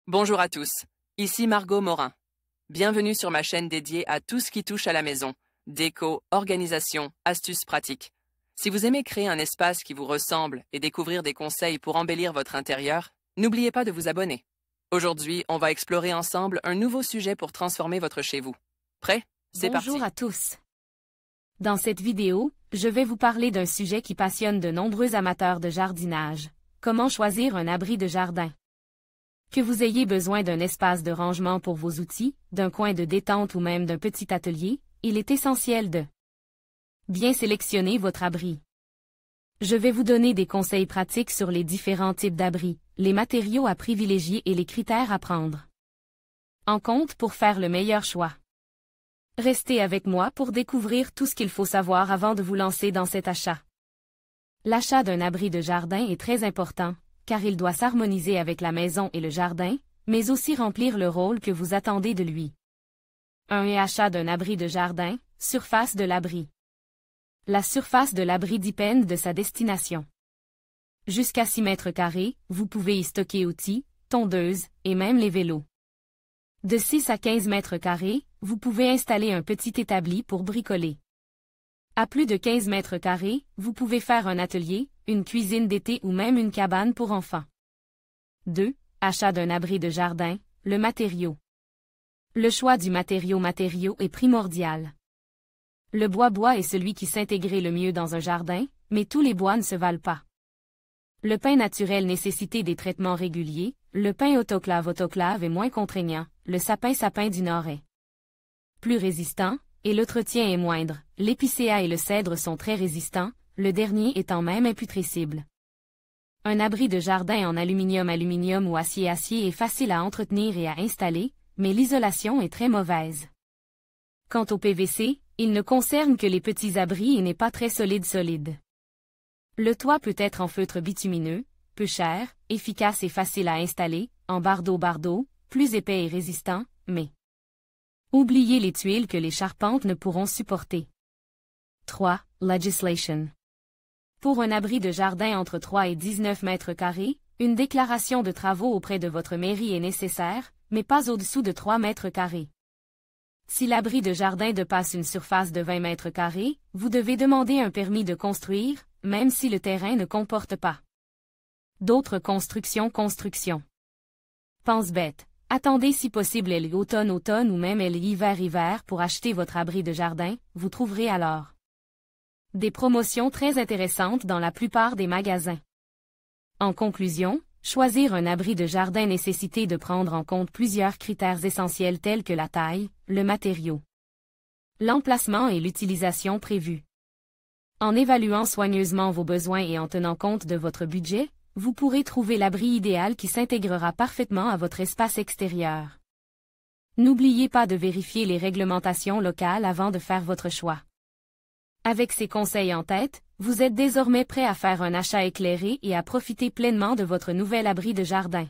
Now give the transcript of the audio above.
Bonjour à tous, ici Margot Morin. Bienvenue sur ma chaîne dédiée à tout ce qui touche à la maison, déco, organisation, astuces pratiques. Si vous aimez créer un espace qui vous ressemble et découvrir des conseils pour embellir votre intérieur, n'oubliez pas de vous abonner. Aujourd'hui, on va explorer ensemble un nouveau sujet pour transformer votre chez vous. Prêt? C'est parti! Bonjour à tous. Dans cette vidéo, je vais vous parler d'un sujet qui passionne de nombreux amateurs de jardinage. Comment choisir un abri de jardin? Que vous ayez besoin d'un espace de rangement pour vos outils, d'un coin de détente ou même d'un petit atelier, il est essentiel de bien sélectionner votre abri. Je vais vous donner des conseils pratiques sur les différents types d'abris, les matériaux à privilégier et les critères à prendre en compte pour faire le meilleur choix. Restez avec moi pour découvrir tout ce qu'il faut savoir avant de vous lancer dans cet achat. L'achat d'un abri de jardin est très important, car il doit s'harmoniser avec la maison et le jardin, mais aussi remplir le rôle que vous attendez de lui. 1. Achat d'un abri de jardin, surface de l'abri. La surface de l'abri dépend de sa destination. Jusqu'à 6 mètres carrés, vous pouvez y stocker outils, tondeuses, et même les vélos. De 6 à 15 mètres carrés, vous pouvez installer un petit établi pour bricoler. À plus de 15 mètres carrés, vous pouvez faire un atelier, une cuisine d'été ou même une cabane pour enfants. 2. Achat d'un abri de jardin, le matériau. Le choix du matériau est primordial. Le bois est celui qui s'intègre le mieux dans un jardin, mais tous les bois ne se valent pas. Le pin naturel nécessite des traitements réguliers, le pin autoclave est moins contraignant, le sapin du Nord est plus résistant, et l'entretien est moindre. L'épicéa et le cèdre sont très résistants, le dernier étant même imputrescible. Un abri de jardin en aluminium ou acier est facile à entretenir et à installer, mais l'isolation est très mauvaise. Quant au PVC, il ne concerne que les petits abris et n'est pas très solide. Le toit peut être en feutre bitumineux, peu cher, efficace et facile à installer, en bardeau, plus épais et résistant, mais oubliez les tuiles que les charpentes ne pourront supporter. 3. Legislation. Pour un abri de jardin entre 3 et 19 mètres carrés, une déclaration de travaux auprès de votre mairie est nécessaire, mais pas au-dessous de 3 mètres carrés. Si l'abri de jardin dépasse une surface de 20 mètres carrés, vous devez demander un permis de construire, même si le terrain ne comporte pas d'autres constructions. Pense bête. Attendez si possible l'automne ou même l'hiver pour acheter votre abri de jardin, vous trouverez alors des promotions très intéressantes dans la plupart des magasins. En conclusion, choisir un abri de jardin nécessite de prendre en compte plusieurs critères essentiels tels que la taille, le matériau, l'emplacement et l'utilisation prévue. En évaluant soigneusement vos besoins et en tenant compte de votre budget, vous pourrez trouver l'abri idéal qui s'intégrera parfaitement à votre espace extérieur. N'oubliez pas de vérifier les réglementations locales avant de faire votre choix. Avec ces conseils en tête, vous êtes désormais prêt à faire un achat éclairé et à profiter pleinement de votre nouvel abri de jardin.